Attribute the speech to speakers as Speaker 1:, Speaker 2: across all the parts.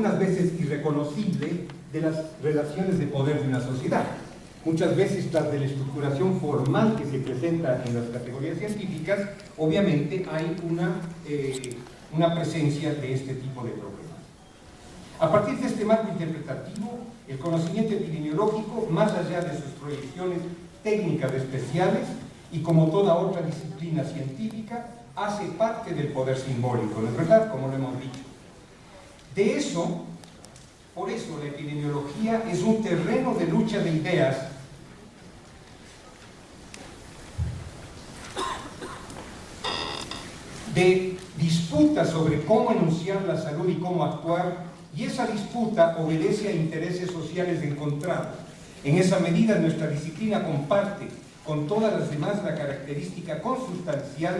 Speaker 1: algunas veces irreconocible, de las relaciones de poder de una sociedad. Muchas veces, tras de la estructuración formal que se presenta en las categorías científicas, obviamente hay una presencia de este tipo de problemas. A partir de este marco interpretativo, el conocimiento epidemiológico, más allá de sus proyecciones técnicas especiales, y como toda otra disciplina científica, hace parte del poder simbólico, ¿no es verdad? Como lo hemos dicho. De eso, por eso la epidemiología es un terreno de lucha de ideas de disputa sobre cómo enunciar la salud y cómo actuar, y esa disputa obedece a intereses sociales encontrados. En esa medida, nuestra disciplina comparte con todas las demás la característica consustancial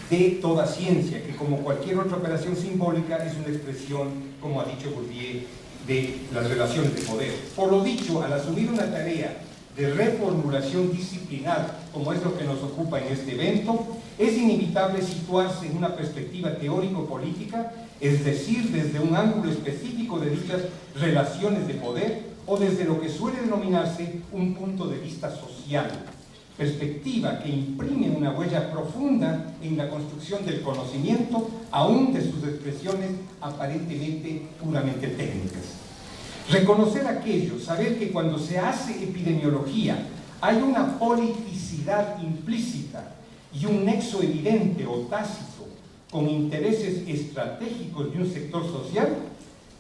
Speaker 1: de toda ciencia, que como cualquier otra operación simbólica es una expresión, como ha dicho Bourdieu, de las relaciones de poder. Por lo dicho, al asumir una tarea de reformulación disciplinar, como es lo que nos ocupa en este evento, es inevitable situarse en una perspectiva teórico-política, es decir, desde un ángulo específico de dichas relaciones de poder o desde lo que suele denominarse un punto de vista social, perspectiva que imprime una huella profunda en la construcción del conocimiento, aún de sus expresiones aparentemente puramente técnicas. Reconocer aquello, saber que cuando se hace epidemiología hay una politicidad implícita y un nexo evidente o tácito con intereses estratégicos de un sector social,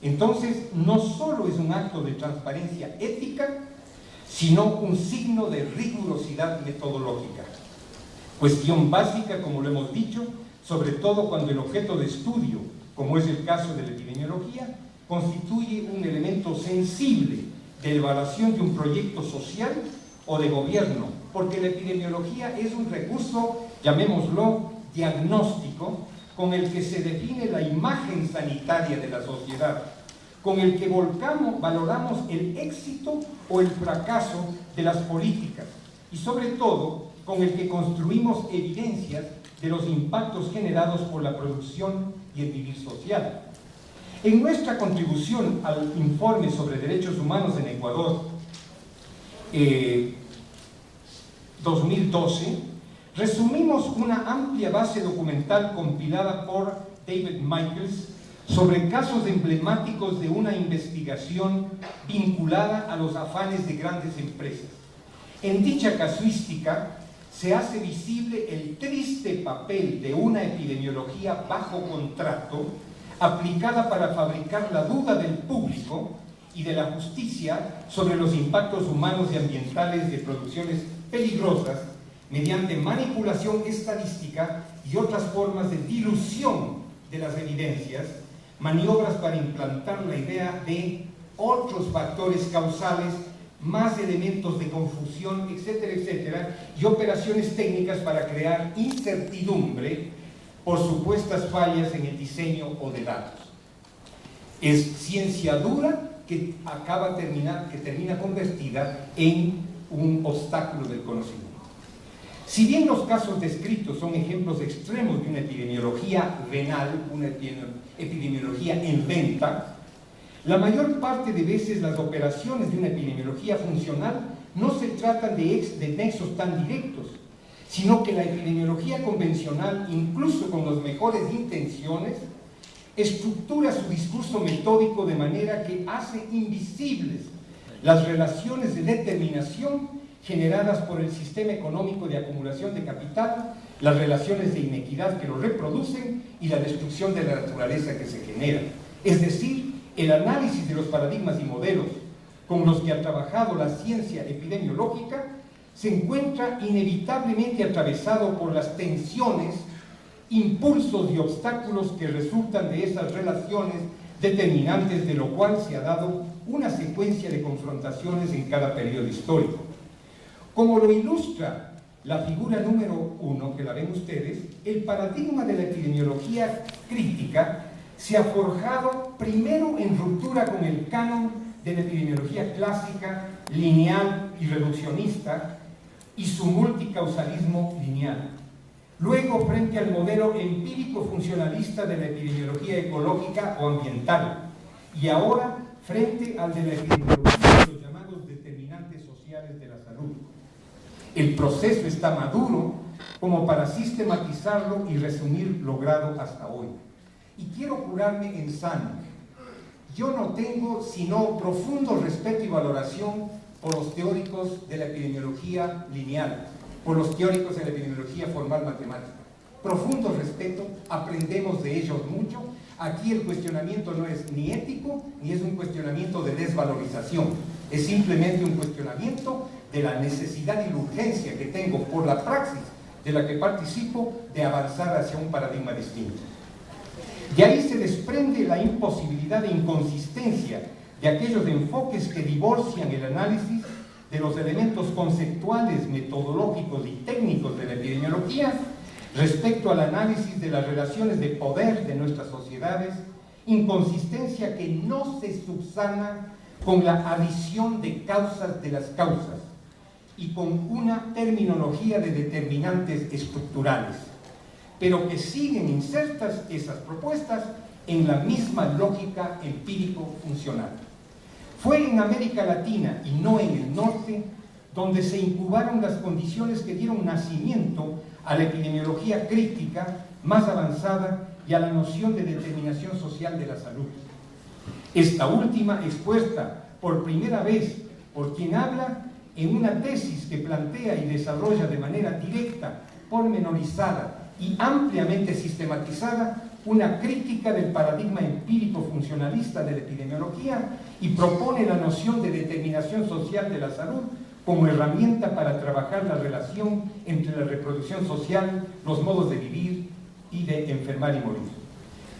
Speaker 1: entonces no solo es un acto de transparencia ética, sino un signo de rigurosidad metodológica. Cuestión básica, como lo hemos dicho, sobre todo cuando el objeto de estudio, como es el caso de la epidemiología, constituye un elemento sensible de evaluación de un proyecto social o de gobierno, porque la epidemiología es un recurso, llamémoslo, diagnóstico, con el que se define la imagen sanitaria de la sociedad, con el que valoramos el éxito o el fracaso de las políticas y sobre todo con el que construimos evidencias de los impactos generados por la producción y el vivir social. En nuestra contribución al informe sobre derechos humanos en Ecuador 2012, resumimos una amplia base documental compilada por David Michaels sobre casos emblemáticos de una investigación vinculada a los afanes de grandes empresas. En dicha casuística se hace visible el triste papel de una epidemiología bajo contrato aplicada para fabricar la duda del público y de la justicia sobre los impactos humanos y ambientales de producciones peligrosas mediante manipulación estadística y otras formas de dilución de las evidencias, maniobras para implantar la idea de otros factores causales, más elementos de confusión, etcétera, etcétera, y operaciones técnicas para crear incertidumbre por supuestas fallas en el diseño o de datos. Es ciencia dura que termina convertida en un obstáculo del conocimiento. Si bien los casos descritos son ejemplos extremos de una epidemiología venal, una epidemiología en venta, la mayor parte de veces las operaciones de una epidemiología funcional no se tratan de nexos tan directos, sino que la epidemiología convencional, incluso con las mejores intenciones, estructura su discurso metódico de manera que hace invisibles las relaciones de determinación generadas por el sistema económico de acumulación de capital, las relaciones de inequidad que lo reproducen y la destrucción de la naturaleza que se genera. Es decir, el análisis de los paradigmas y modelos con los que ha trabajado la ciencia epidemiológica se encuentra inevitablemente atravesado por las tensiones, impulsos y obstáculos que resultan de esas relaciones determinantes, de lo cual se ha dado una secuencia de confrontaciones en cada periodo histórico. Como lo ilustra la figura número 1, que la ven ustedes, el paradigma de la epidemiología crítica se ha forjado primero en ruptura con el canon de la epidemiología clásica, lineal y reduccionista, y su multicausalismo lineal. Luego, frente al modelo empírico funcionalista de la epidemiología ecológica o ambiental, y ahora frente al de la epidemiología de los llamados determinantes sociales de la salud. El proceso está maduro como para sistematizarlo y resumir lo logrado hasta hoy. Y quiero curarme en sano. Yo no tengo sino profundo respeto y valoración por los teóricos de la epidemiología lineal, por los teóricos de la epidemiología formal matemática. Profundo respeto, aprendemos de ellos mucho. Aquí el cuestionamiento no es ni ético, ni es un cuestionamiento de desvalorización. Es simplemente un cuestionamiento de la necesidad y la urgencia que tengo por la praxis de la que participo de avanzar hacia un paradigma distinto. De ahí se desprende la imposibilidad e inconsistencia de aquellos enfoques que divorcian el análisis de los elementos conceptuales, metodológicos y técnicos de la epidemiología respecto al análisis de las relaciones de poder de nuestras sociedades, inconsistencia que no se subsana con la adición de causas de las causas y con una terminología de determinantes estructurales, pero que siguen insertas esas propuestas en la misma lógica empírico-funcional. Fue en América Latina y no en el norte donde se incubaron las condiciones que dieron nacimiento a la epidemiología crítica más avanzada y a la noción de determinación social de la salud. Esta última expuesta por primera vez por quien habla en una tesis que plantea y desarrolla de manera directa, pormenorizada y ampliamente sistematizada una crítica del paradigma empírico-funcionalista de la epidemiología y propone la noción de determinación social de la salud como herramienta para trabajar la relación entre la reproducción social, los modos de vivir y de enfermar y morir.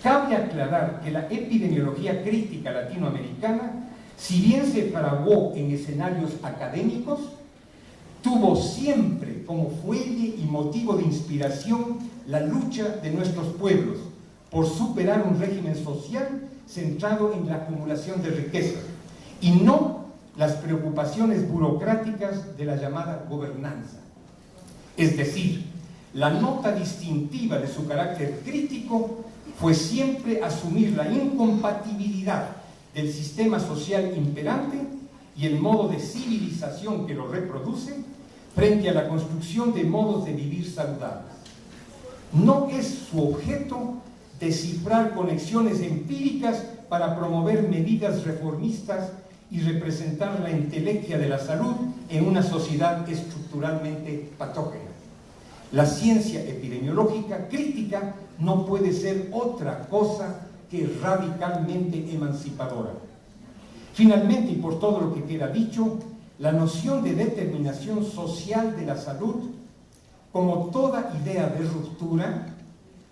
Speaker 1: Cabe aclarar que la epidemiología crítica latinoamericana, si bien se fraguó en escenarios académicos, tuvo siempre como fuelle y motivo de inspiración la lucha de nuestros pueblos por superar un régimen social centrado en la acumulación de riqueza y no las preocupaciones burocráticas de la llamada gobernanza. Es decir, la nota distintiva de su carácter crítico fue siempre asumir la incompatibilidad del sistema social imperante y el modo de civilización que lo reproduce frente a la construcción de modos de vivir saludables. No es su objeto descifrar conexiones empíricas para promover medidas reformistas y representar la entelequia de la salud en una sociedad estructuralmente patógena. La ciencia epidemiológica crítica no puede ser otra cosa que radicalmente emancipadora. Finalmente, y por todo lo que queda dicho, la noción de determinación social de la salud, como toda idea de ruptura,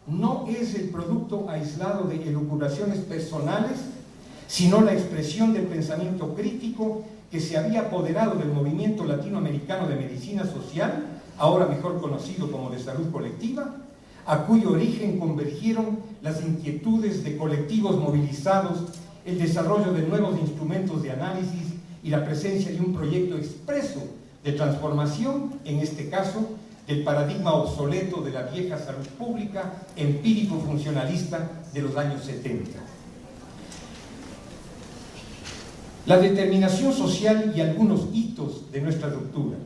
Speaker 1: no es el producto aislado de elucubraciones personales, sino la expresión del pensamiento crítico que se había apoderado del movimiento latinoamericano de medicina social, ahora mejor conocido como de salud colectiva, a cuyo origen convergieron las inquietudes de colectivos movilizados, el desarrollo de nuevos instrumentos de análisis y la presencia de un proyecto expreso de transformación, en este caso, del paradigma obsoleto de la vieja salud pública empírico-funcionalista de los años 70. La determinación social y algunos hitos de nuestra ruptura.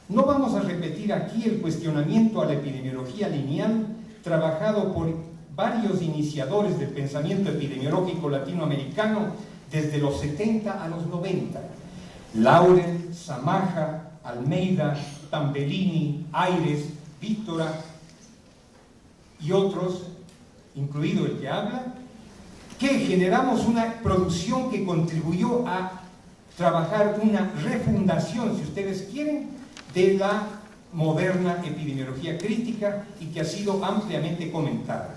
Speaker 1: No vamos a repetir aquí el cuestionamiento a la epidemiología lineal trabajado por varios iniciadores del pensamiento epidemiológico latinoamericano desde los 70 a los 90. Laurel, Samaja, Almeida, Tambellini, Aires, Víctora y otros, incluido el que habla, que generamos una producción que contribuyó a trabajar una refundación, si ustedes quieren, de la moderna epidemiología crítica y que ha sido ampliamente comentada.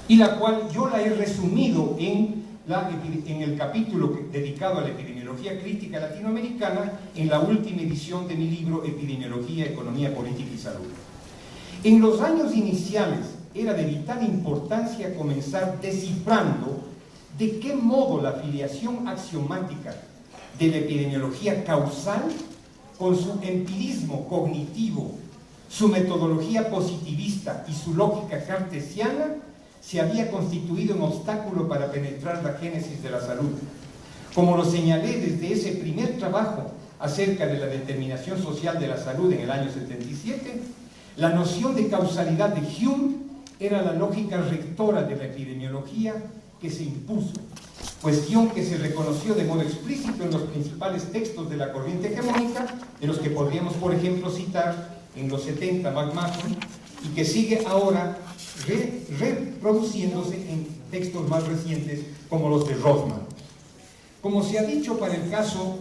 Speaker 1: Y la cual yo la he resumido en el capítulo dedicado a la epidemiología crítica latinoamericana en la última edición de mi libro Epidemiología, Economía, Política y Salud. En los años iniciales era de vital importancia comenzar descifrando de qué modo la filiación axiomática de la epidemiología causal con su empirismo cognitivo su metodología positivista y su lógica cartesiana se había constituido un obstáculo para penetrar la génesis de la salud. Como lo señalé desde ese primer trabajo acerca de la determinación social de la salud en el año 77, la noción de causalidad de Hume era la lógica rectora de la epidemiología que se impuso, cuestión que se reconoció de modo explícito en los principales textos de la corriente hegemónica, de los que podríamos, por ejemplo, citar en los 70 McMahon, y que sigue ahora reproduciéndose en textos más recientes como los de Rothman. Como se ha dicho para el caso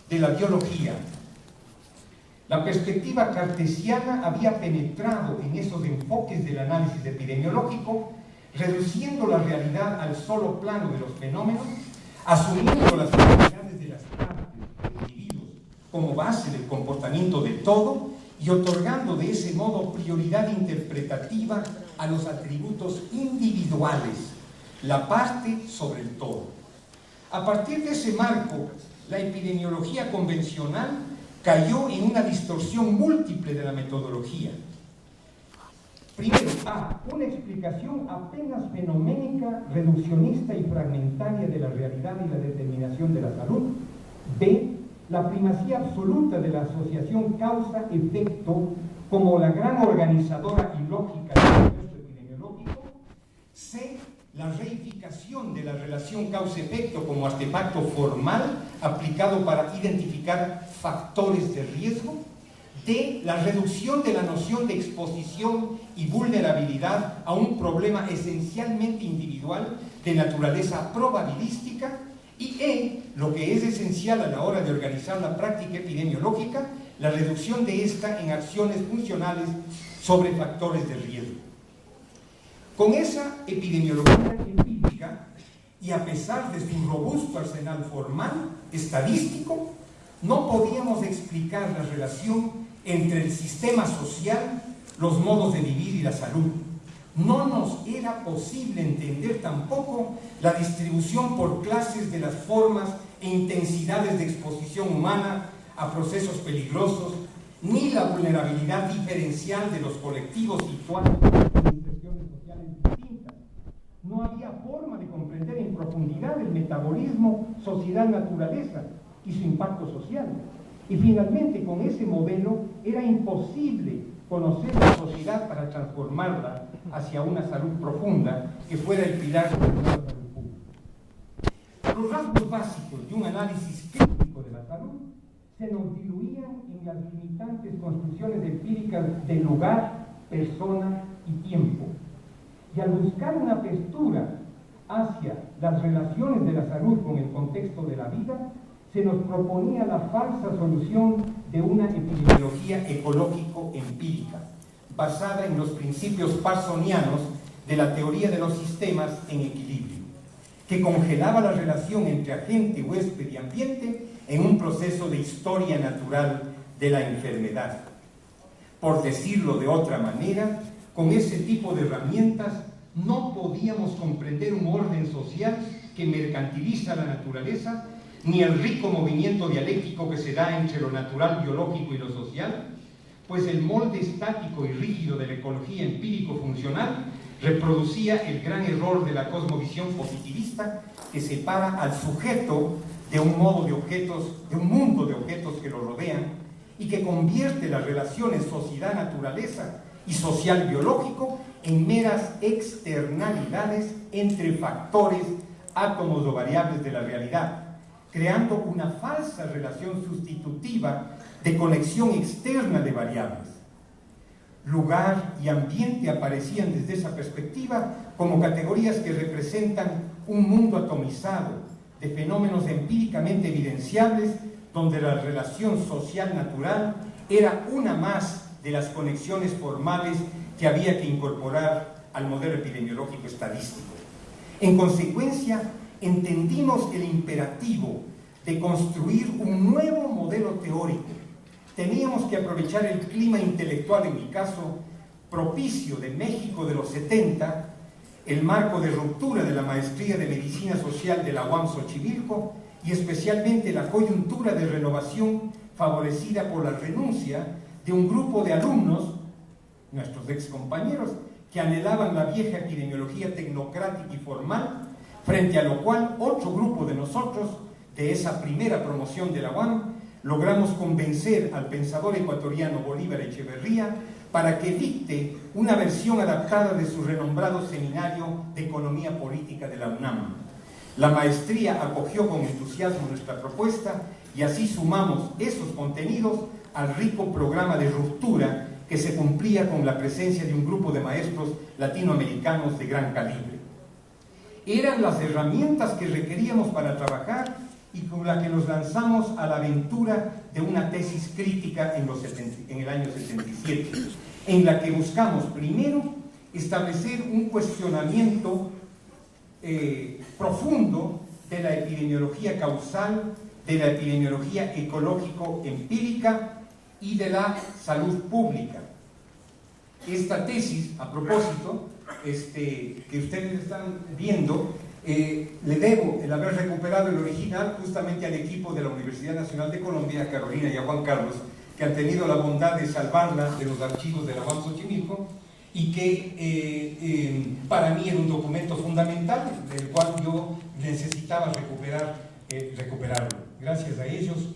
Speaker 1: de la biología, la perspectiva cartesiana había penetrado en esos enfoques del análisis epidemiológico, reduciendo la realidad al solo plano de los fenómenos, asumiendo las realidades de las partes de individuos como base del comportamiento del todo y otorgando de ese modo prioridad interpretativa a los atributos individuales, la parte sobre el todo. A partir de ese marco, la epidemiología convencional cayó en una distorsión múltiple de la metodología. Primero, A, una explicación apenas fenoménica, reduccionista y fragmentaria de la realidad y la determinación de la salud. B, la primacía absoluta de la asociación causa-efecto como la gran organizadora y lógica del proceso epidemiológico. C, la reificación de la relación causa-efecto como artefacto formal aplicado para identificar factores de riesgo. D, la reducción de la noción de exposición y vulnerabilidad a un problema esencialmente individual de naturaleza probabilística. Y E, lo que es esencial a la hora de organizar la práctica epidemiológica, la reducción de esta en acciones funcionales sobre factores de riesgo. Con esa epidemiología empírica, y a pesar de su robusto arsenal formal, estadístico, no podíamos explicar la relación entre el sistema social, los modos de vivir y la salud. No nos era posible entender tampoco la distribución por clases de las formas e intensidades de exposición humana a procesos peligrosos, ni la vulnerabilidad diferencial de los colectivos situados en inserciones sociales distintas. No había forma de comprender en profundidad el metabolismo sociedad-naturaleza y su impacto social. Y finalmente, con ese modelo era imposible conocer la sociedad para transformarla hacia una salud profunda que fuera el pilar de la nueva salud pública. Los rasgos básicos de un análisis crítico de la salud se nos diluían en las limitantes construcciones empíricas de lugar, persona y tiempo. Y al buscar una apertura hacia las relaciones de la salud con el contexto de la vida, se nos proponía la falsa solución de una epidemiología ecológico-empírica, basada en los principios parsonianos de la teoría de los sistemas en equilibrio, que congelaba la relación entre agente, huésped y ambiente en un proceso de historia natural de la enfermedad. Por decirlo de otra manera, con ese tipo de herramientas no podíamos comprender un orden social que mercantiliza la naturaleza, ni el rico movimiento dialéctico que se da entre lo natural biológico y lo social, pues el molde estático y rígido de la ecología empírico-funcional reproducía el gran error de la cosmovisión positivista que separa al sujeto de un mundo de objetos que lo rodean y que convierte las relaciones sociedad-naturaleza y social-biológico en meras externalidades entre factores, átomos o variables de la realidad, creando una falsa relación sustitutiva de conexión externa de variables. Lugar y ambiente aparecían desde esa perspectiva como categorías que representan un mundo atomizado de fenómenos empíricamente evidenciables, donde la relación social natural era una más de las conexiones formales que había que incorporar al modelo epidemiológico estadístico. En consecuencia, entendimos el imperativo de construir un nuevo modelo teórico. Teníamos que aprovechar el clima intelectual, en mi caso, propicio de México de los 70, el marco de ruptura de la maestría de Medicina Social de la UAM Xochimilco y especialmente la coyuntura de renovación favorecida por la renuncia de un grupo de alumnos, nuestros ex compañeros, que anhelaban la vieja epidemiología tecnocrática y formal, frente a lo cual otro grupo de nosotros, de esa primera promoción de la UAM, logramos convencer al pensador ecuatoriano Bolívar Echeverría para que dicte una versión adaptada de su renombrado seminario de Economía Política de la UNAM. La maestría acogió con entusiasmo nuestra propuesta y así sumamos esos contenidos al rico programa de ruptura que se cumplía con la presencia de un grupo de maestros latinoamericanos de gran calibre. Eran las herramientas que requeríamos para trabajar y con la que nos lanzamos a la aventura de una tesis crítica en el año 77, en la que buscamos primero establecer un cuestionamiento profundo de la epidemiología causal, de la epidemiología ecológico-empírica y de la salud pública. Esta tesis, a propósito, que ustedes están viendo, le debo el haber recuperado el original justamente al equipo de la Universidad Nacional de Colombia, a Carolina y a Juan Carlos, que han tenido la bondad de salvarla de los archivos de la UAM Xochimilco y que para mí era un documento fundamental del cual yo necesitaba recuperarlo. Gracias a ellos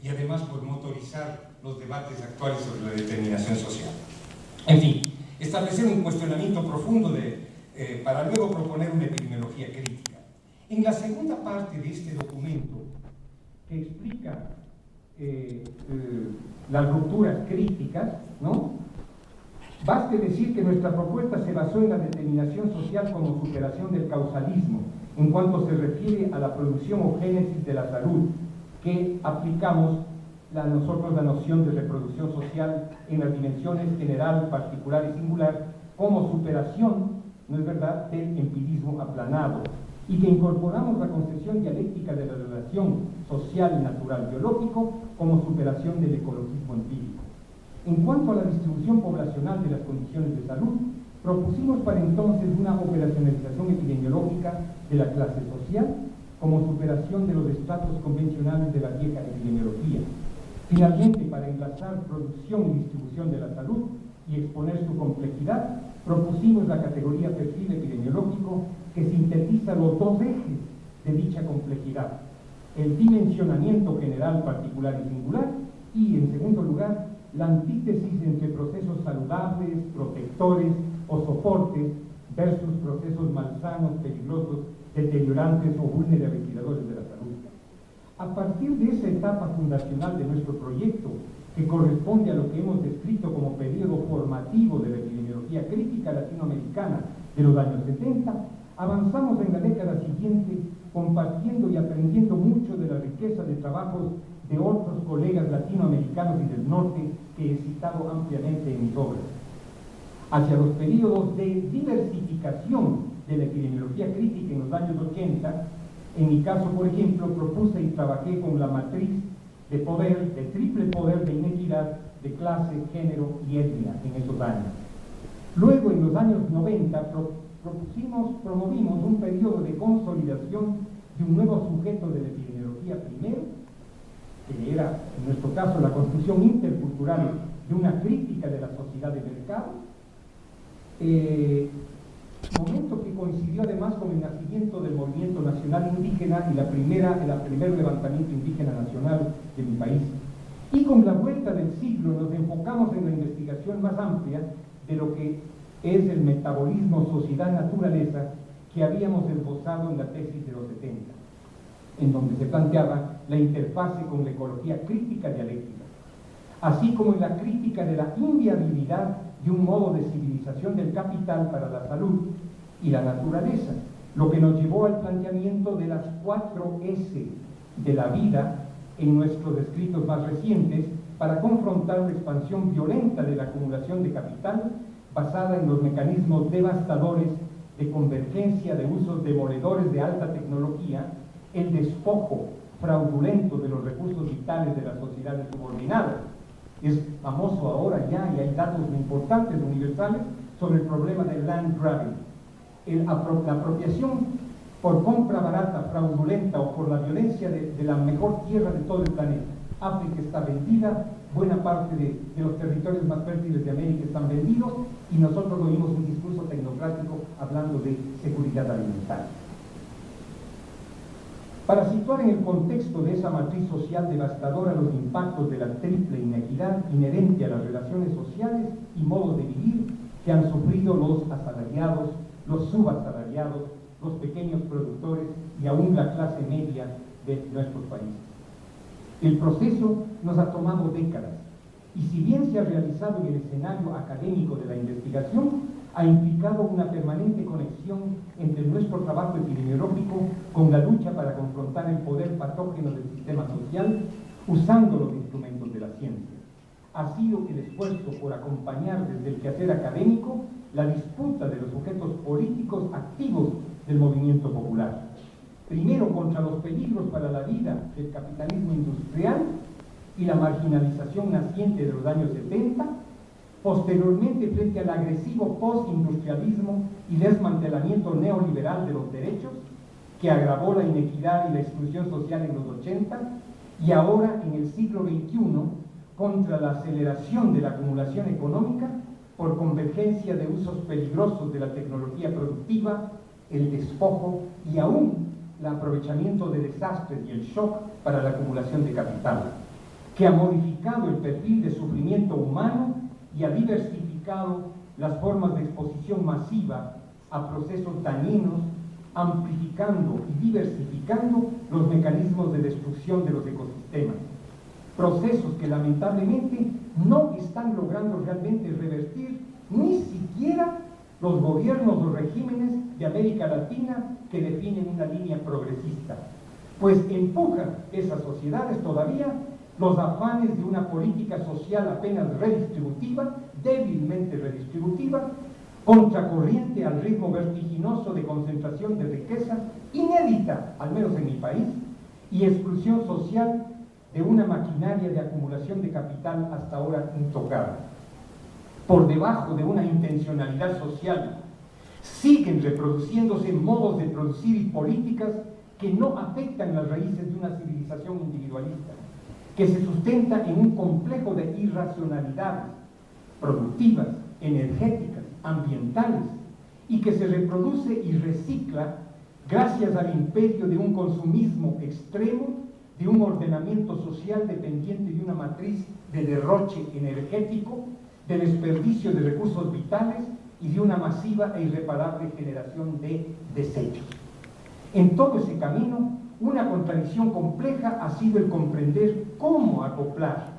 Speaker 1: y además por motorizar los debates actuales sobre la determinación social. En fin, establecer un cuestionamiento profundo para luego proponer una epidemiología crítica. En la segunda parte de este documento, que explica las rupturas críticas, ¿no? Baste decir que nuestra propuesta se basó en la determinación social como superación del causalismo, en cuanto se refiere a la producción o génesis de la salud, que aplicamos nosotros la noción de reproducción social en las dimensiones general, particular y singular, como superación, ¿no es verdad?, del empirismo aplanado, y que incorporamos la concepción dialéctica de la relación social y natural biológico como superación del ecologismo empírico. En cuanto a la distribución poblacional de las condiciones de salud, propusimos para entonces una operacionalización epidemiológica de la clase social como superación de los estratos convencionales de la vieja epidemiología. Finalmente, para enlazar producción y distribución de la salud y exponer su complejidad, propusimos la categoría perfil epidemiológico que sintetiza los dos ejes de dicha complejidad: el dimensionamiento general, particular y singular, y, en segundo lugar, la antítesis entre procesos saludables, protectores o soportes versus procesos malsanos, peligrosos, deteriorantes o vulnerabilizadores de la salud. A partir de esa etapa fundacional de nuestro proyecto, que corresponde a lo que hemos descrito como periodo formativo de la epidemiología crítica latinoamericana de los años 70, avanzamos en la década siguiente compartiendo y aprendiendo mucho de la riqueza de trabajos de otros colegas latinoamericanos y del norte que he citado ampliamente en mis obras. Hacia los periodos de diversificación de la epidemiología crítica en los años 80, en mi caso, por ejemplo, propuse y trabajé con la matriz de poder, de triple poder de inequidad, de clase, género y etnia en esos años. Luego, en los años 90, promovimos un periodo de consolidación de un nuevo sujeto de la epidemiología primero, que era, en nuestro caso, la construcción intercultural de una crítica de la sociedad de mercado, momento que coincidió además con el nacimiento del movimiento nacional indígena y el primer levantamiento indígena nacional de mi país. Y con la vuelta del siglo nos enfocamos en la investigación más amplia de lo que es el metabolismo sociedad-naturaleza que habíamos esbozado en la tesis de los 70, en donde se planteaba la interfase con la ecología crítica dialéctica, así como en la crítica de la inviabilidad de un modo de civilización del capital para la salud y la naturaleza, lo que nos llevó al planteamiento de las 4 S de la vida en nuestros escritos más recientes para confrontar la expansión violenta de la acumulación de capital basada en los mecanismos devastadores de convergencia de usos demoledores de alta tecnología, el despojo fraudulento de los recursos vitales de las sociedades subordinadas. Es famoso ahora ya, y hay datos importantes, universales, sobre el problema del land grabbing. La apropiación por compra barata, fraudulenta o por la violencia de la mejor tierra de todo el planeta. África está vendida buena parte de los territorios más fértiles de América están vendidos, y nosotros oímos un discurso tecnocrático hablando de seguridad alimentaria. Para situar en el contexto de esa matriz social devastadora los impactos de la triple inequidad inherente a las relaciones sociales y modos de vivir que han sufrido los asalariados, los subasalariados, los pequeños productores y aún la clase media de nuestros países. El proceso nos ha tomado décadas, y si bien se ha realizado en el escenario académico de la investigación, ha implicado una permanente conexión entre nuestro trabajo epidemiológico con la lucha para confrontar el poder patógeno del sistema social, usando los instrumentos de la ciencia. Ha sido el esfuerzo por acompañar desde el quehacer académico la disputa de los sujetos políticos activos del movimiento popular. Primero contra los peligros para la vida del capitalismo industrial y la marginalización naciente de los años 70, posteriormente frente al agresivo postindustrialismo y desmantelamiento neoliberal de los derechos, que agravó la inequidad y la exclusión social en los 80, y ahora en el siglo XXI, contra la aceleración de la acumulación económica por convergencia de usos peligrosos de la tecnología productiva, el despojo y aún el aprovechamiento de desastres y el shock para la acumulación de capital, que ha modificado el perfil de sufrimiento humano y ha diversificado las formas de exposición masiva a procesos dañinos, amplificando y diversificando los mecanismos de destrucción de los ecosistemas. Procesos que lamentablemente no están logrando realmente revertir ni siquiera los gobiernos o regímenes de América Latina que definen una línea progresista, pues empujan esas sociedades todavía los afanes de una política social apenas redistributiva, débilmente redistributiva, contracorriente al ritmo vertiginoso de concentración de riqueza, inédita, al menos en mi país, y exclusión social de una maquinaria de acumulación de capital hasta ahora intocada. Por debajo de una intencionalidad social, siguen reproduciéndose modos de producir y políticas que no afectan las raíces de una civilización individualista, que se sustenta en un complejo de irracionalidades productivas, energéticas, ambientales, y que se reproduce y recicla gracias al imperio de un consumismo extremo, de un ordenamiento social dependiente de una matriz de derroche energético, de desperdicio de recursos vitales y de una masiva e irreparable generación de desechos. En todo ese camino, una contradicción compleja ha sido el comprender cómo acoplar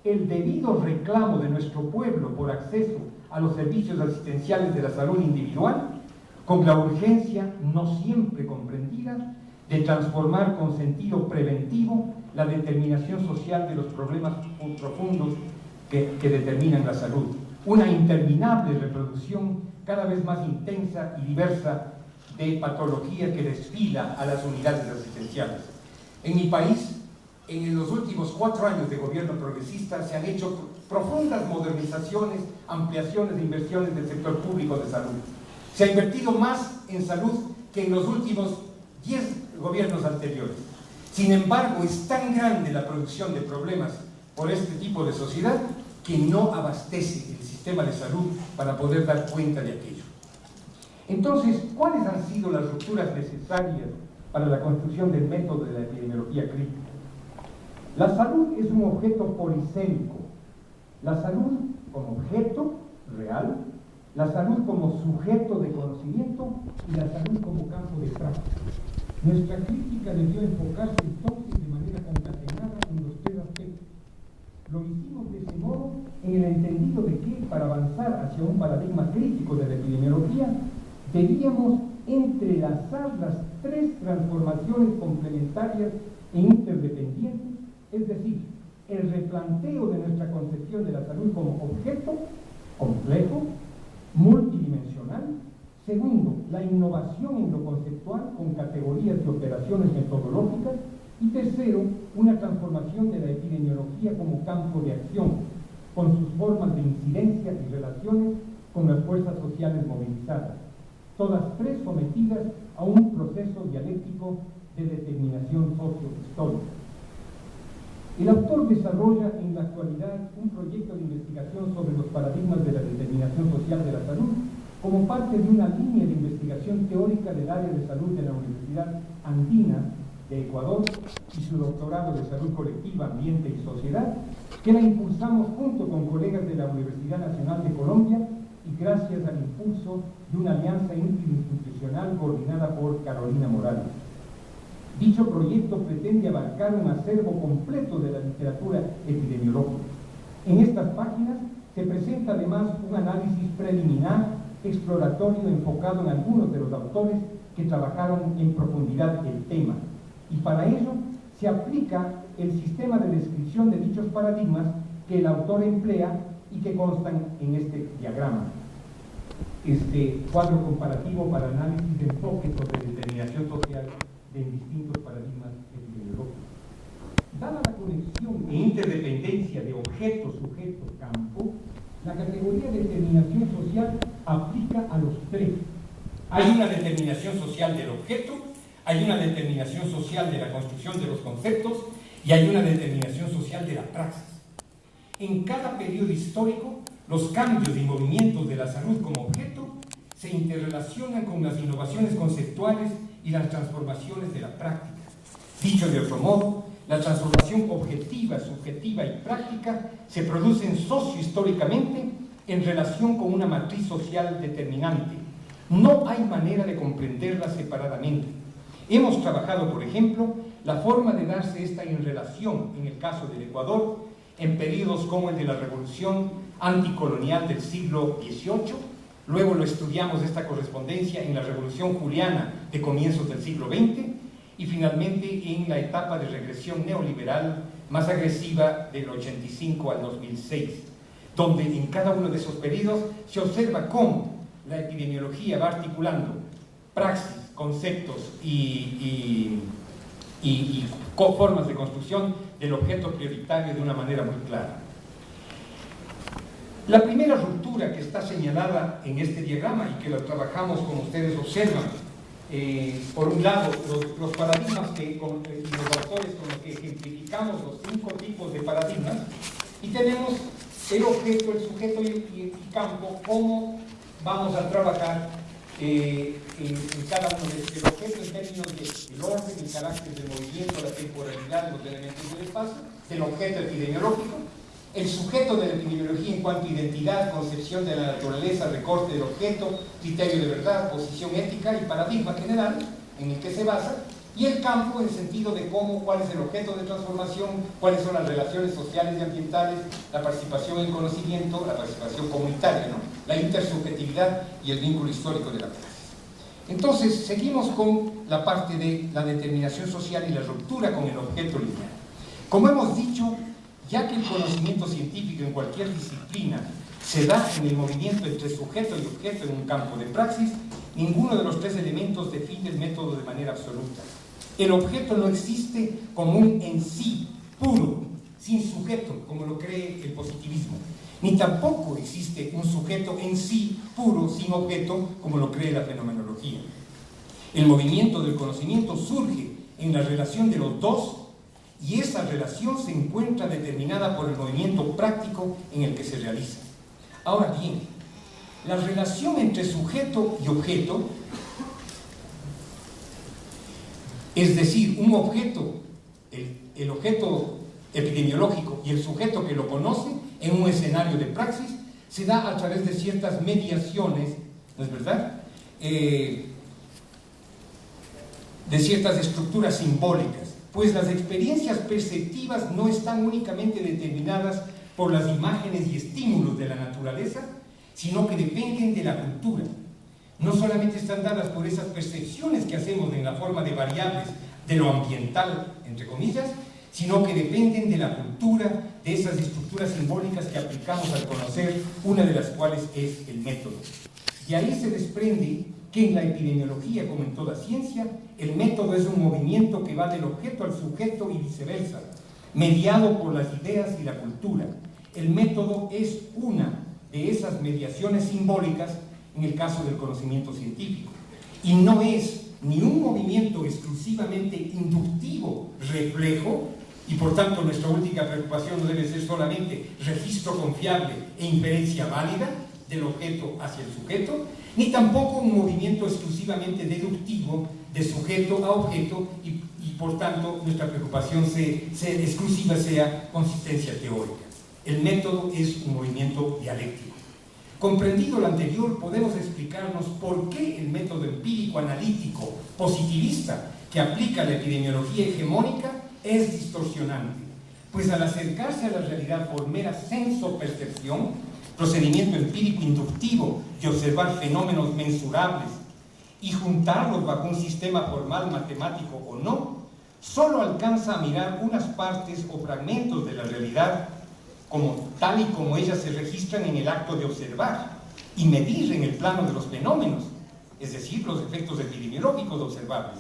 Speaker 1: el debido reclamo de nuestro pueblo por acceso a los servicios asistenciales de la salud individual con la urgencia no siempre comprendida de transformar con sentido preventivo la determinación social de los problemas profundos que determinan la salud. Una interminable reproducción cada vez más intensa y diversa de patología que desfila a las unidades asistenciales. En mi país, en los últimos 4 años de gobierno progresista, se han hecho profundas modernizaciones, ampliaciones de inversiones del sector público de salud. Se ha invertido más en salud que en los últimos 10 gobiernos anteriores. Sin embargo, es tan grande la producción de problemas por este tipo de sociedad que no abastece el sistema de salud para poder dar cuenta de aquello. Entonces, ¿cuáles han sido las rupturas necesarias para la construcción del método de la epidemiología crítica? La salud es un objeto polisémico. La salud como objeto real, la salud como sujeto de conocimiento y la salud como campo de práctica. Nuestra crítica debió enfocarse entonces de manera concatenada en los 3 aspectos. Lo hicimos de ese modo en el entendido de que, para avanzar hacia un paradigma crítico de la epidemiología, debíamos entrelazar las 3 transformaciones complementarias e interdependientes, es decir, el replanteo de nuestra concepción de la salud como objeto complejo, multidimensional. Segundo, la innovación en lo conceptual con categorías y operaciones metodológicas. Y tercero, una transformación de la epidemiología como campo de acción, con sus formas de incidencia y relaciones con las fuerzas sociales movilizadas, todas 3 sometidas a un proceso dialéctico de determinación sociohistórica. El autor desarrolla en la actualidad un proyecto de investigación sobre los paradigmas de la determinación social de la salud como parte de una línea de investigación teórica del área de salud de la Universidad Andina de Ecuador y su doctorado de salud colectiva, ambiente y sociedad, que la impulsamos junto con colegas de la Universidad Nacional de Colombia y gracias al impulso de una alianza interinstitucional coordinada por Carolina Morales. Dicho proyecto pretende abarcar un acervo completo de la literatura epidemiológica. En estas páginas se presenta además un análisis preliminar, exploratorio, enfocado en algunos de los autores que trabajaron en profundidad el tema. Y para ello se aplica el sistema de descripción de dichos paradigmas que el autor emplea y que constan en este diagrama. Este cuadro comparativo para análisis de enfoques sobre determinación social de distintos paradigmas epidemiológicos. Dada la conexión e interdependencia de objeto, sujeto, campo, la categoría de determinación social aplica a los tres. Hay una determinación social del objeto, hay una determinación social de la construcción de los conceptos y hay una determinación social de la praxis. En cada periodo histórico, los cambios y movimientos de la salud como objeto se interrelacionan con las innovaciones conceptuales y las transformaciones de la práctica. Dicho de otro modo, la transformación objetiva, subjetiva y práctica se producen sociohistóricamente en relación con una matriz social determinante. No hay manera de comprenderla separadamente. Hemos trabajado, por ejemplo, la forma de darse esta interrelación en el caso del Ecuador, en periodos como el de la revolución anticolonial del siglo XVIII, luego lo estudiamos esta correspondencia en la revolución juliana de comienzos del siglo XX y finalmente en la etapa de regresión neoliberal más agresiva del 85 al 2006, donde en cada uno de esos periodos se observa cómo la epidemiología va articulando praxis, conceptos y formas de construcción del objeto prioritario de una manera muy clara. La primera ruptura que está señalada en este diagrama y que lo trabajamos como ustedes observan, por un lado, los paradigmas y los autores con los que ejemplificamos los 5 tipos de paradigmas, y tenemos el objeto, el sujeto y el campo, cómo vamos a trabajar en cada uno de estos objetos en términos del orden, el carácter del movimiento, la temporalidad, los elementos del espacio, del objeto epidemiológico, el sujeto de la epidemiología en cuanto a identidad, concepción de la naturaleza, recorte del objeto, criterio de verdad, posición ética y paradigma general en el que se basa, y el campo en sentido de cómo, cuál es el objeto de transformación, cuáles son las relaciones sociales y ambientales, la participación en el conocimiento, la participación comunitaria, ¿no? La intersubjetividad y el vínculo histórico de la clase. Entonces, seguimos con la parte de la determinación social y la ruptura con el objeto lineal. Como hemos dicho, ya que el conocimiento científico en cualquier disciplina se da en el movimiento entre sujeto y objeto en un campo de praxis, ninguno de los tres elementos define el método de manera absoluta. El objeto no existe como un en sí, puro, sin sujeto, como lo cree el positivismo, ni tampoco existe un sujeto en sí, puro, sin objeto, como lo cree la fenomenología. El movimiento del conocimiento surge en la relación de los dos, y esa relación se encuentra determinada por el movimiento práctico en el que se realiza. Ahora bien, la relación entre sujeto y objeto, es decir, un objeto, el objeto epidemiológico y el sujeto que lo conoce en un escenario de praxis, se da a través de ciertas mediaciones, ¿no es verdad?, de ciertas estructuras simbólicas, pues las experiencias perceptivas no están únicamente determinadas por las imágenes y estímulos de la naturaleza, sino que dependen de la cultura. No solamente están dadas por esas percepciones que hacemos en la forma de variables de lo ambiental, entre comillas, sino que dependen de la cultura, de esas estructuras simbólicas que aplicamos al conocer, una de las cuales es el método. De ahí se desprende que en la epidemiología, como en toda ciencia, el método es un movimiento que va del objeto al sujeto y viceversa, mediado por las ideas y la cultura. El método es una de esas mediaciones simbólicas en el caso del conocimiento científico, y no es ni un movimiento exclusivamente inductivo, reflejo, y por tanto nuestra única preocupación no debe ser solamente registro confiable e inferencia válida del objeto hacia el sujeto, ni tampoco un movimiento exclusivamente deductivo de sujeto a objeto y por tanto nuestra preocupación exclusiva sea consistencia teórica. El método es un movimiento dialéctico. Comprendido lo anterior, podemos explicarnos por qué el método empírico analítico positivista que aplica la epidemiología hegemónica es distorsionante, pues al acercarse a la realidad por mera senso-percepción, procedimiento empírico inductivo de observar fenómenos mensurables y juntarlos bajo un sistema formal matemático o no, solo alcanza a mirar unas partes o fragmentos de la realidad tal y como ellas se registran en el acto de observar y medir en el plano de los fenómenos, es decir, los efectos epidemiológicos observables,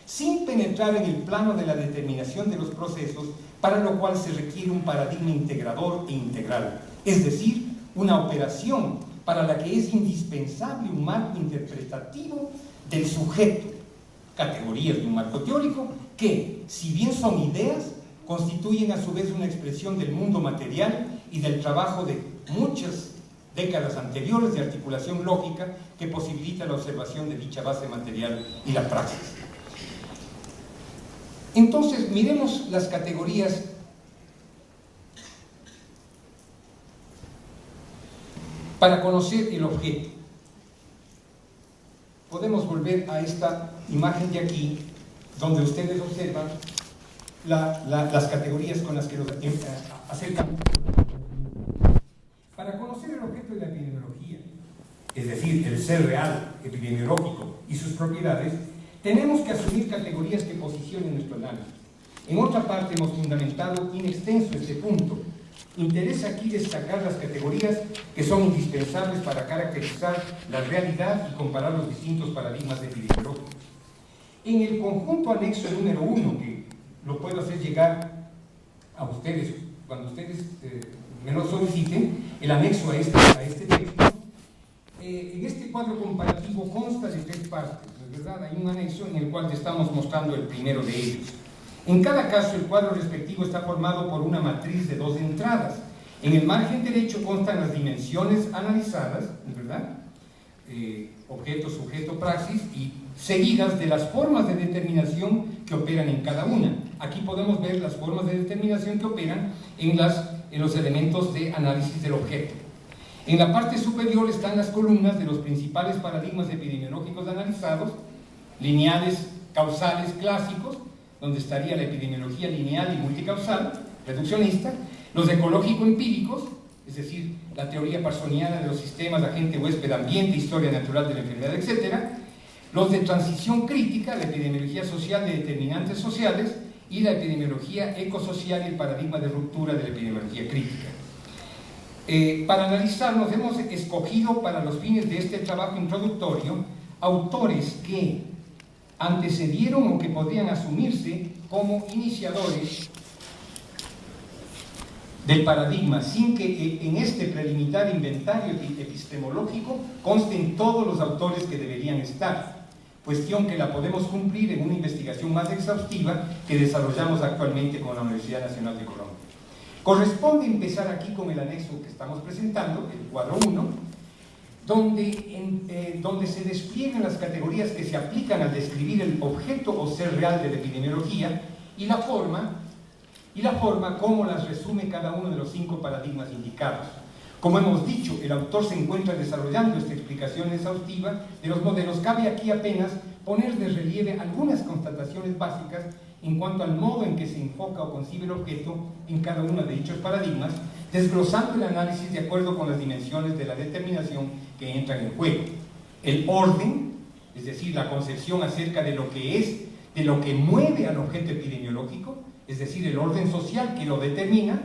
Speaker 1: sin penetrar en el plano de la determinación de los procesos, para lo cual se requiere un paradigma integrador e integral, es decir, una operación para la que es indispensable un marco interpretativo del sujeto, categorías de un marco teórico que, si bien son ideas, constituyen a su vez una expresión del mundo material y del trabajo de muchas décadas anteriores de articulación lógica que posibilita la observación de dicha base material y la praxis. Entonces, miremos las categorías para conocer el objeto. Podemos volver a esta imagen de aquí, donde ustedes observan las categorías con las que nos acercan. Para conocer el objeto de la epidemiología, es decir, el ser real epidemiológico y sus propiedades, tenemos que asumir categorías que posicionen nuestro análisis. En otra parte hemos fundamentado in extenso este punto. Interesa aquí destacar las categorías que son indispensables para caracterizar la realidad y comparar los distintos paradigmas epidemiológicos. En el conjunto anexo número 1, que lo puedo hacer llegar a ustedes cuando ustedes me lo soliciten, el anexo a este texto, en este cuadro comparativo consta de 3 partes, ¿verdad? Hay un anexo en el cual te estamos mostrando el primero de ellos. En cada caso, el cuadro respectivo está formado por una matriz de 2 entradas. En el margen derecho constan las dimensiones analizadas, ¿verdad? Objeto, sujeto, praxis, y seguidas de las formas de determinación que operan en cada una. Aquí podemos ver las formas de determinación que operan en los elementos de análisis del objeto. En la parte superior están las columnas de los principales paradigmas epidemiológicos analizados, lineales, causales, clásicos, donde estaría la epidemiología lineal y multicausal, reduccionista, los ecológico-empíricos, es decir, la teoría parsoniana de los sistemas, agente, huésped, ambiente, historia natural de la enfermedad, etc., los de transición crítica, la epidemiología social de determinantes sociales, y la epidemiología ecosocial y el paradigma de ruptura de la epidemiología crítica. Para analizarnos hemos escogido para los fines de este trabajo introductorio autores que antecedieron o que podrían asumirse como iniciadores del paradigma, sin que en este preliminar inventario epistemológico consten todos los autores que deberían estar, cuestión que la podemos cumplir en una investigación más exhaustiva que desarrollamos actualmente con la Universidad Nacional de Colombia. Corresponde empezar aquí con el anexo que estamos presentando, el cuadro 1, donde se despliegan las categorías que se aplican al describir el objeto o ser real de la epidemiología y la forma como las resume cada uno de los 5 paradigmas indicados. Como hemos dicho, el autor se encuentra desarrollando esta explicación exhaustiva de los modelos. Cabe aquí apenas poner de relieve algunas constataciones básicas en cuanto al modo en que se enfoca o concibe el objeto en cada uno de dichos paradigmas, desglosando el análisis de acuerdo con las dimensiones de la determinación que entran en juego. El orden, es decir, la concepción acerca de lo que es, de lo que mueve al objeto epidemiológico, es decir, el orden social que lo determina,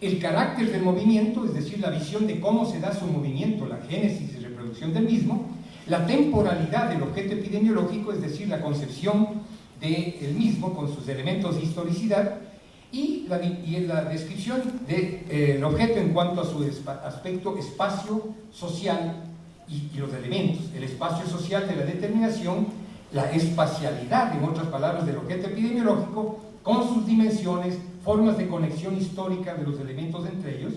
Speaker 1: el carácter del movimiento, es decir, la visión de cómo se da su movimiento, la génesis y reproducción del mismo, la temporalidad del objeto epidemiológico, es decir, la concepción del mismo con sus elementos de historicidad, y la descripción del objeto en cuanto a su aspecto espacio social y los elementos, el espacio social de la determinación, la espacialidad, en otras palabras, del objeto epidemiológico, con sus dimensiones, formas de conexión histórica de los elementos entre ellos,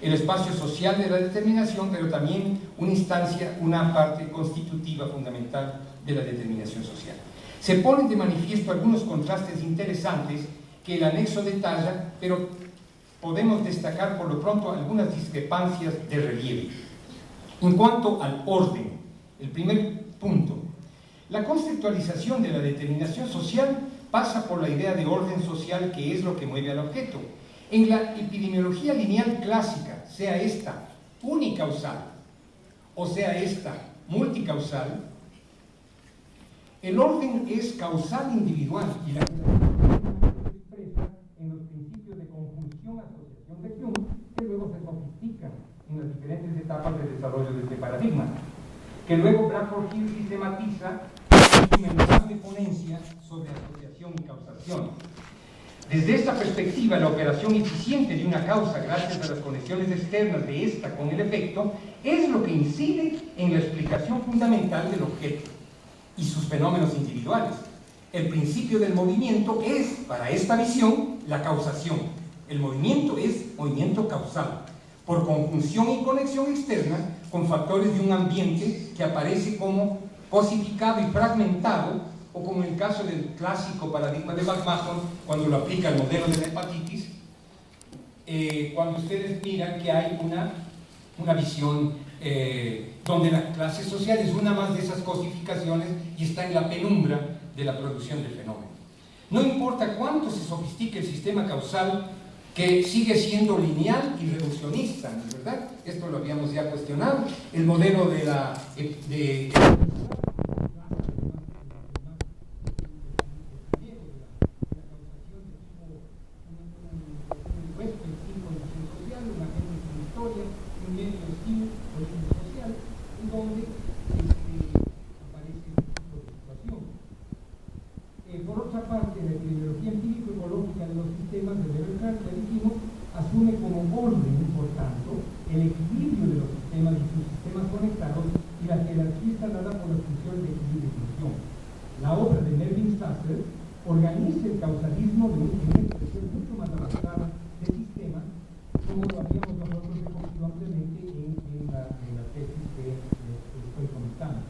Speaker 1: el espacio social de la determinación, pero también una instancia, una parte constitutiva fundamental de la determinación social. Se ponen de manifiesto algunos contrastes interesantes que el anexo detalla, pero podemos destacar por lo pronto algunas discrepancias de relieve. En cuanto al orden, el primer punto, la conceptualización de la determinación social pasa por la idea de orden social, que es lo que mueve al objeto. En la epidemiología lineal clásica, sea esta unicausal o sea esta multicausal, el orden es causal individual y la se expresa en los principios de conjunción-asociación de Hume, que luego se sofistican en las diferentes etapas de desarrollo de este paradigma, que luego Bradford Hill sistematiza en su memorable ponencia sobre asociación y causación. Desde esta perspectiva, la operación eficiente de una causa gracias a las conexiones externas de esta con el efecto es lo que incide en la explicación fundamental del objeto y sus fenómenos individuales. El principio del movimiento es, para esta visión, la causación. El movimiento es movimiento causal, por conjunción y conexión externa con factores de un ambiente que aparece como cosificado y fragmentado, o como en el caso del clásico paradigma de McMahon, cuando lo aplica al modelo de la hepatitis, cuando ustedes miran que hay una visión donde la clase social es una más de esas cosificaciones y está en la penumbra de la producción del fenómeno. No importa cuánto se sofistique el sistema causal, que sigue siendo lineal y reduccionista, ¿no es verdad? Esto lo habíamos ya cuestionado. El modelo de la por otra parte, la epidemiología empírico-ecológica de los sistemas de Level-Clark, ya dijimos, asume como orden, por tanto, el equilibrio de los sistemas y sus sistemas conectados y la jerarquía instalada por las funciones de equilibrio y función. La obra de Melvin Sasser organiza el causalismo de una expresión mucho más avanzada del sistema, como lo habíamos nosotros recogido ampliamente en la tesis que estoy comentando.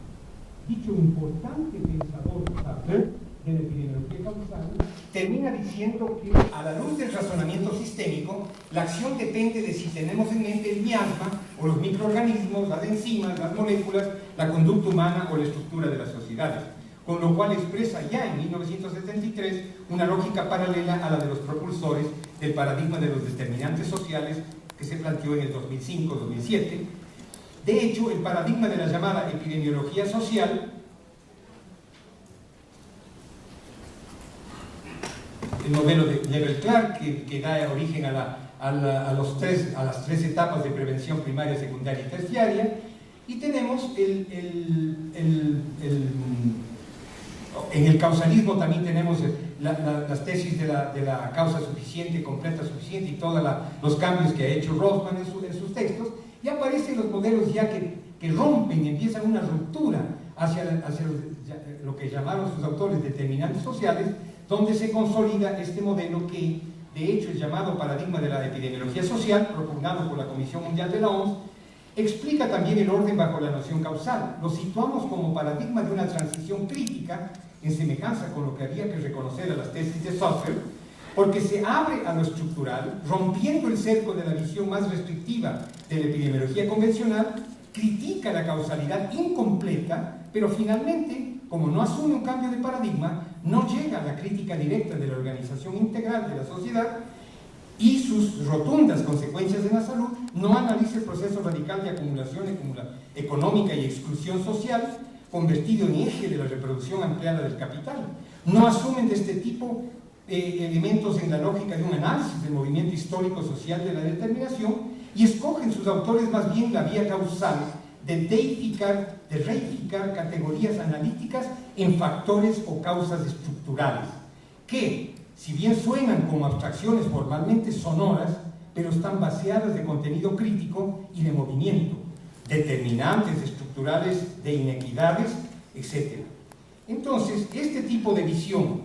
Speaker 1: Dicho importante pensador Sasser de la epidemiología causal termina diciendo que, a la luz del razonamiento sistémico, la acción depende de si tenemos en mente el miasma o los microorganismos, las enzimas, las moléculas, la conducta humana o la estructura de las sociedades, con lo cual expresa ya en 1973 una lógica paralela a la de los propulsores del paradigma de los determinantes sociales que se planteó en el 2005-2007. De hecho, el paradigma de la llamada epidemiología social, el modelo de Level-Clark, que da origen a las tres etapas de prevención primaria, secundaria y terciaria, y tenemos en el causalismo también tenemos las tesis de la causa suficiente, completa suficiente, y todos los cambios que ha hecho Rothman en sus textos, y aparecen los modelos ya que rompen, empiezan una ruptura hacia lo que llamaron sus autores determinantes sociales, donde se consolida este modelo que, de hecho, el llamado paradigma de la epidemiología social, propugnado por la Comisión Mundial de la OMS, explica también el orden bajo la noción causal. Lo situamos como paradigma de una transición crítica, en semejanza con lo que había que reconocer a las tesis de Sasser, porque se abre a lo estructural, rompiendo el cerco de la visión más restrictiva de la epidemiología convencional, critica la causalidad incompleta, pero finalmente, como no asume un cambio de paradigma, no llega a la crítica directa de la organización integral de la sociedad y sus rotundas consecuencias en la salud, no analiza el proceso radical de acumulación económica y exclusión social, convertido en eje de la reproducción ampliada del capital. No asumen de este tipo elementos en la lógica de un análisis del movimiento histórico-social de la determinación, y escogen sus autores más bien la vía causal de reificar categorías analíticas en factores o causas estructurales, que, si bien suenan como abstracciones formalmente sonoras, pero están vaciadas de contenido crítico y de movimiento, determinantes estructurales de inequidades, etc. Entonces, este tipo de visión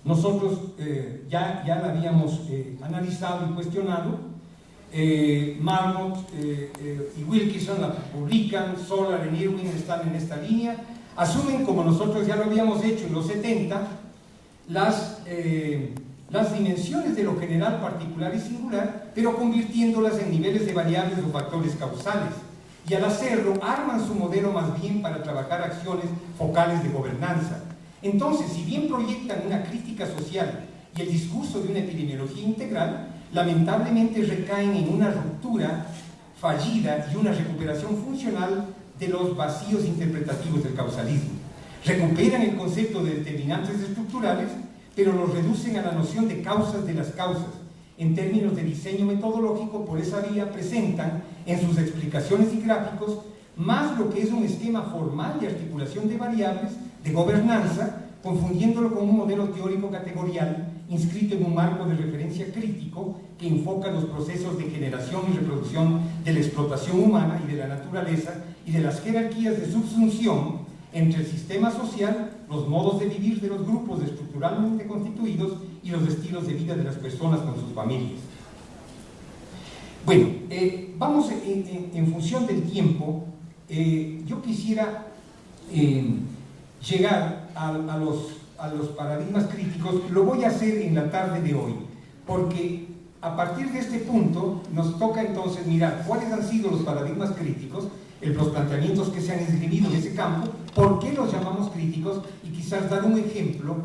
Speaker 1: nosotros ya la habíamos analizado y cuestionado. Marmot y Wilkinson la publican, Solar y Irwin están en esta línea, asumen, como nosotros ya lo habíamos hecho en los 70, las dimensiones de lo general, particular y singular, pero convirtiéndolas en niveles de variables o factores causales, y al hacerlo arman su modelo más bien para trabajar acciones focales de gobernanza. Entonces, si bien proyectan una crítica social y el discurso de una epidemiología integral, lamentablemente recaen en una ruptura fallida y una recuperación funcional de los vacíos interpretativos del causalismo. Recuperan el concepto de determinantes estructurales, pero los reducen a la noción de causas de las causas. En términos de diseño metodológico, por esa vía presentan en sus explicaciones y gráficos más lo que es un esquema formal de articulación de variables de gobernanza, confundiéndolo con un modelo teórico categorial inscrito en un marco de referencia crítico que enfoca los procesos de generación y reproducción de la explotación humana y de la naturaleza y de las jerarquías de subsunción entre el sistema social, los modos de vivir de los grupos estructuralmente constituidos y los estilos de vida de las personas con sus familias. Bueno, vamos en función del tiempo. Yo quisiera llegar a los paradigmas críticos. Lo voy a hacer en la tarde de hoy, porque a partir de este punto nos toca entonces mirar cuáles han sido los paradigmas críticos, los planteamientos que se han esgrimido en ese campo, por qué los llamamos críticos, y quizás dar un ejemplo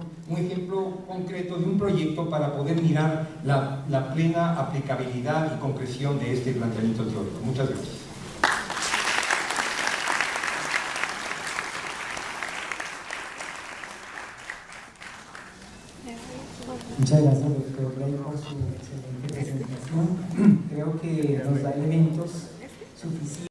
Speaker 1: concreto de un proyecto para poder mirar la plena aplicabilidad y concreción de este planteamiento teórico. Muchas gracias.
Speaker 2: Muchas gracias, doctor Rey, por su excelente presentación. Creo que nos da elementos suficientes